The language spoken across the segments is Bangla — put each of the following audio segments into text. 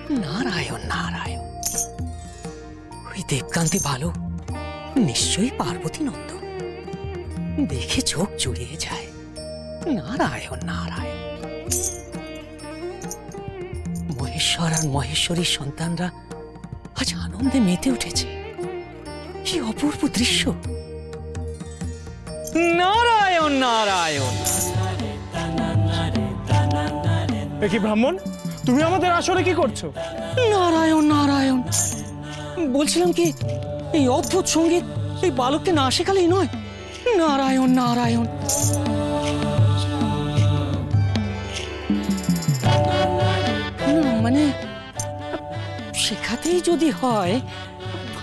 নারায়ণ নারায়ণ, ওই দেবকান্তি ভালো, নিশ্চয়ই পার্বতী নন্দন। দেখে চোখ জুড়িয়ে যায়। নারায়ণ নারায়ণ। মহেশ্বর আর মহেশ্বরীর সন্তানরা আজ আনন্দে মেতে উঠেছে। কি অপূর্ব দৃশ্য। নারায়ণ নারায়ণ। কি ব্রাহ্মণ, তুমি আমাদের আসরে কি করছো? নারায়ণ নারায়ণ। বলছিলাম কি, এই অদ্ভুত সঙ্গীত এই বালককে না শেখালেই নয়। নারায়ণ নারায়ণ। মানে শেখাতেই যদি হয়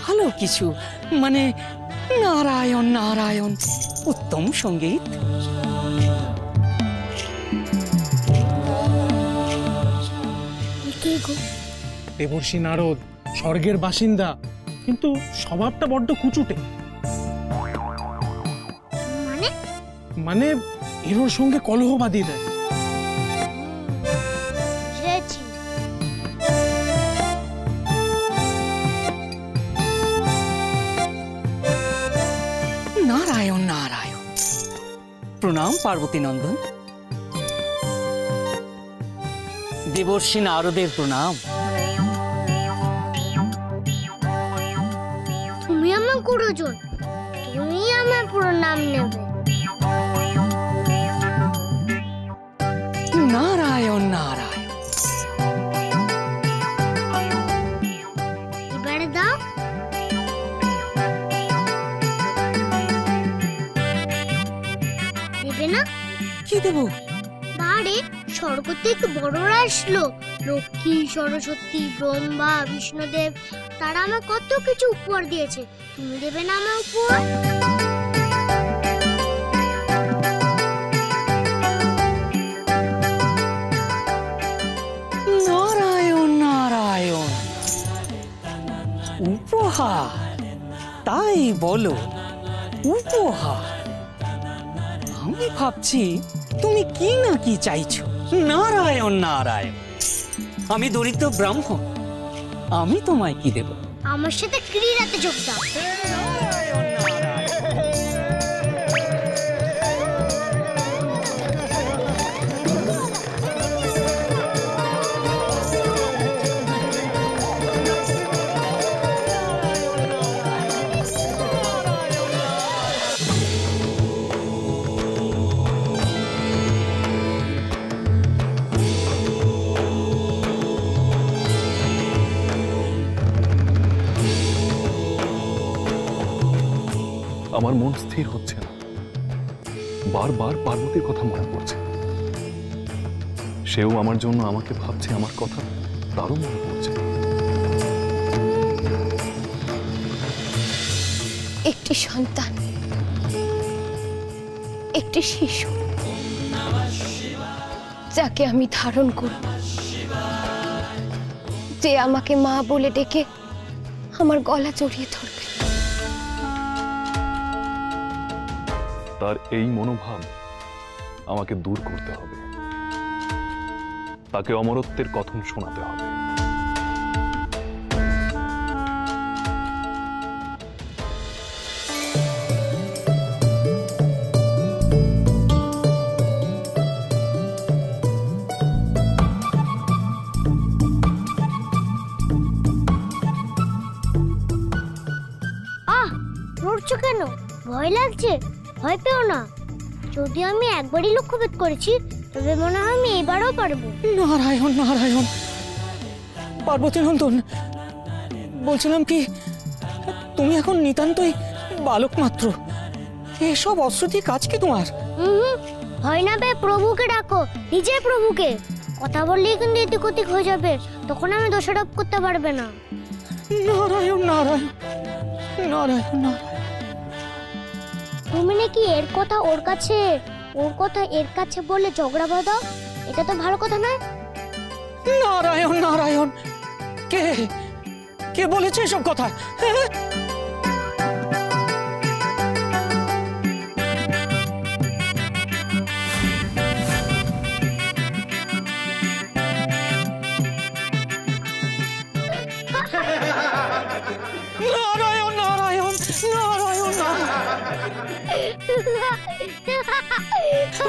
ভালো কিছু, মানে নারায়ণ নারায়ণ, উত্তম সঙ্গীত। দেবর্ষি নারদ, স্বর্গের বাসিন্দা, কিন্তু স্বভাবটা বড্ড কুচুটে। মানে হিরোর সঙ্গে কলহ বাঁধিয়ে দেয়। নারায়ণ নারায়ণ। প্রণাম পার্বতী নন্দন। দেবর্ষি নারদের প্রণাম। তুমি আমার গুরুজন, তুমি আমার প্রণাম নেবে। নারায়ণ নারায়ণ। এবারে দাও। দেবে না? কি দেব? বাড়ি স্বর্গ থেকে বড়রা আসলো, লক্ষ্মী, সরস্বতী, ব্রহ্মা, বিষ্ণুদেব, তারা আমার কত কিছু উপহার দিয়েছে। তুমি দেবে না আমার উপহার? নারায়ণ নারায়ণ। উপহার? তাই বলো, উপহার? আমি ভাবছি তুমি কি না কি চাইছো। নারায়ণ নারায়ণ। আমি দরিদ্র ব্রাহ্মণ, আমি তোমায় কি দেব? আমার সাথে ক্রীড়াতে যোগ দাও। আমার মন স্থির হচ্ছে না, বারবার পার্বতীর কথা মনে পড়ছে। সেও আমার জন্য আমাকে ভাবছে, আমার কথা তারও মনে পড়ছে। একটি সন্তান, একটি শিশু, যাকে আমি ধারণ করব, যে আমাকে মা বলে ডেকে আমার গলা জড়িয়ে ধরবে। তার এই মনোভাব আমাকে দূর করতে হবে, তাকে অমরত্বের কথন শোনাতে হবে। নড়ছো কেন? ভয় লাগছে? ভয় পেও না। যদি আমি একবারই লক্ষ্যভেদ করেছি, তবে মনে হয় আমি এবারও পারবো। নারায়ণ নারায়ণ। পার্বতী নন্দন, বলছিলাম কি, তুমি এখন নিতান্তই বালক মাত্র। এসব অস্ত্র দিয়ে কাজ কি তোমার? ভয় না পেয়ে প্রভুকে ডাকো, নিজের প্রভুকে। কথা বললেই কিন্তু এদিক ওদিক হয়ে যাবে, তখন আমি দোষারোপ করতে পারবে না। নারায়ণ নারায়ণ। নারায়ণ নারায়ণ। তুমি নাকি এর কথা ওর কাছে, ওর কথা এর কাছে বলে ঝগড়া বাঁধাও? এটা তো ভালো কথা নয়। নারায়ণ নারায়ণ। কে কে বলেছে এসব কথা?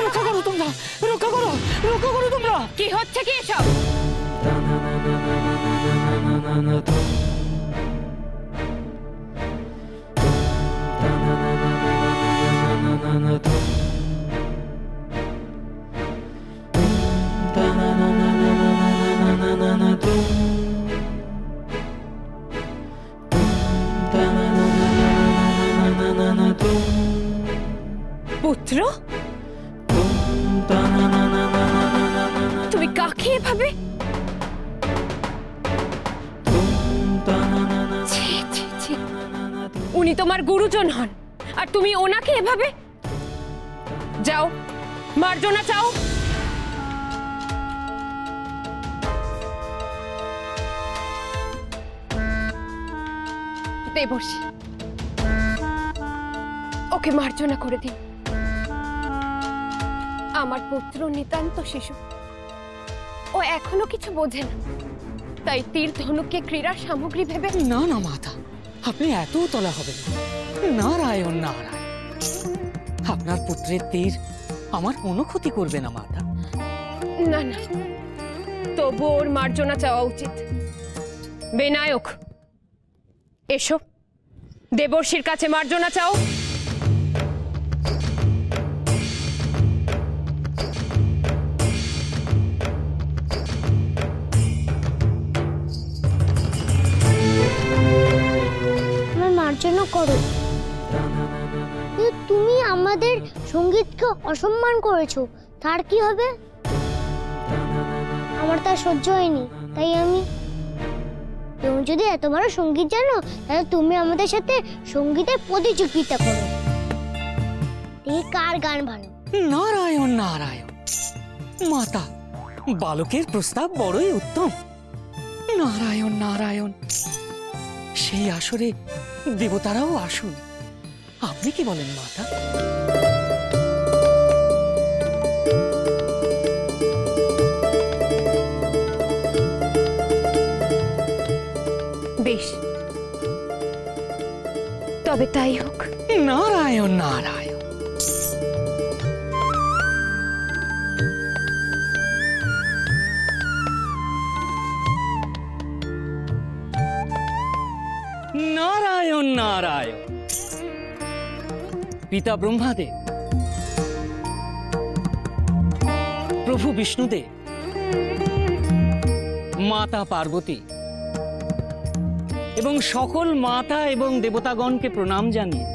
রক্ষা করো তোমরা, রক্ষা করো, রক্ষা করো তোমরা। কি হচ্ছে কি এসব? পুত্র, তুমি কাকে এভাবে? ছি, ছি, ছি। উনি তোমার গুরুজন হন আর তুমি ওনাকে এভাবে? যাও, মার্জনা চাও। দেবর্ষি, ওকে মার্জনা করে দিন। আমার পুত্র নিতান্ত শিশু, ও এখনো কিছু বোঝে না, তাই তীর ধনুককে ক্রীড়ার সামগ্রী ভেবে। না না মাতা, আপনি এত তলা হবেন না। নারায়ণ নারায়ণ, আপনার পুত্রের তীর আমার কোনো ক্ষতি করবে না মাতা। না না, তবু ওর মার্জনা চাওয়া উচিত। বেনায়ক, এসো, দেবর্ষির কাছে মার্জনা চাও। মার্জনা করো। তুমি আমাদের সঙ্গীতকে অসম্মান করেছো, তার কি হবে? আমার তা সহ্য হয়নি, তাই তুমি যদি এত বড় সঙ্গীত জানো, তাহলে তুমি আমাদের সাথে সঙ্গীতের প্রতিযোগিতা করো। কার গান ভালো? নারায়ণ নারায়ণ মাতা, বালকের প্রস্তাব বড়ই উত্তম। নারায়ণ নারায়ণ, সেই আসরে দেবতারাও আসুন। আপনি কি বলেন মাতা? বেশ, তবে তাই হোক। নারায়ণ নারায়ণ। নারায়ণ নারায়ণ। পিতা ব্রহ্মাদেব, প্রভু বিষ্ণুদেব, মাতা পার্বতী এবং সকল মাতা এবং দেবতাগণকে প্রণাম জানিয়ে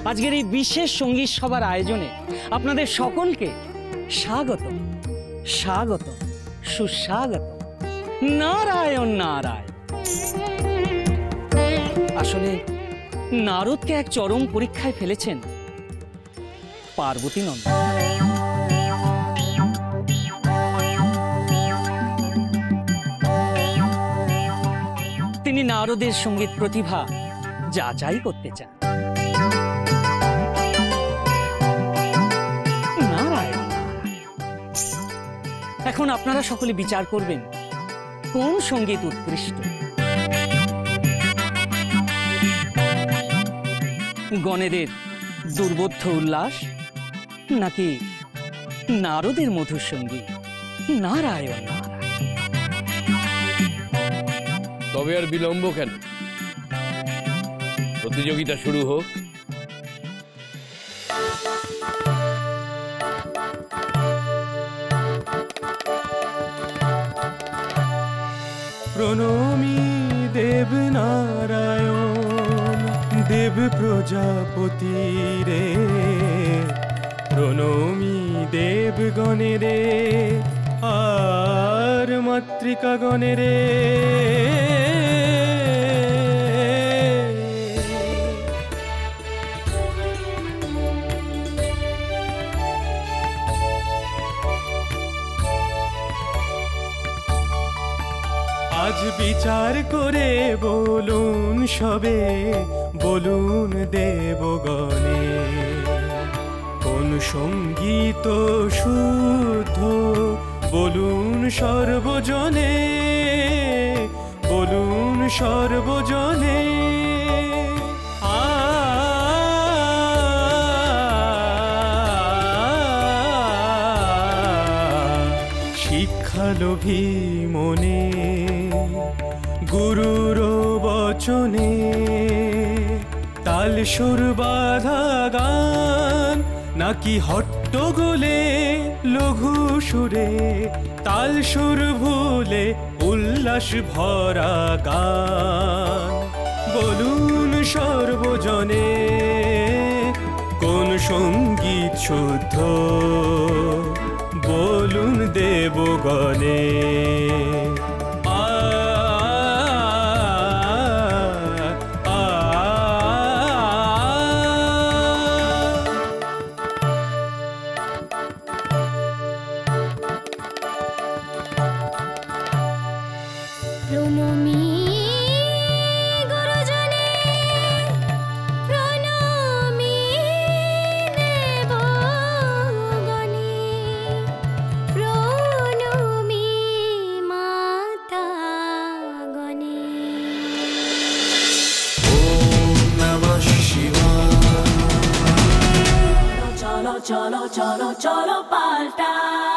আজকের এই বিশেষ সঙ্গীত সভার আয়োজনে আপনাদের সকলকে স্বাগত, স্বাগত, সুস্বাগত। নারায়ণ নারায়ণ। আসলে নারদকে এক চরম পরীক্ষায় ফেলেছেন পার্বতী নন্দন। তিনি নারদের সঙ্গীত প্রতিভা যাচাই করতে চান। নারায়ণ নারায়ণ। এখন আপনারা সকলে বিচার করবেন কোন সঙ্গীত উৎকৃষ্ট। গণেদের দুর্বোধ্য উল্লাস নাকি নারদের মধুর সঙ্গীত? নারায়ণ নারায়ণ। তবে আর বিলম্ব কেন, প্রতিযোগিতা শুরু হোক। প্রণমি দেব নারায়ণ, দেব প্রজাপতি রে। প্রণমি দেব গণে রে, আর মাতৃকা গণে রে। আজ বিচার করে বলুন সবে, বলুন দেবগণে, কোন সঙ্গীত শুদ্ধ, বলুন সর্বজনে, বলুন সর্বজনে। লোভী মনে গুরুর বচনে তাল সুর বাঁধা গান নাকি হট্টগোলে লঘু সুরে তাল সুর ভুলে উল্লাস ভরা গান বলুন সর্বজনে কোন সঙ্গীত শুদ্ধ বলুন দেবগণে আ আ, আ, প্রণমী গুরুজনে প্রণমী দেবগণে প্রণমী মাতা গণে cholo, cholo, cholo, cholo, palta.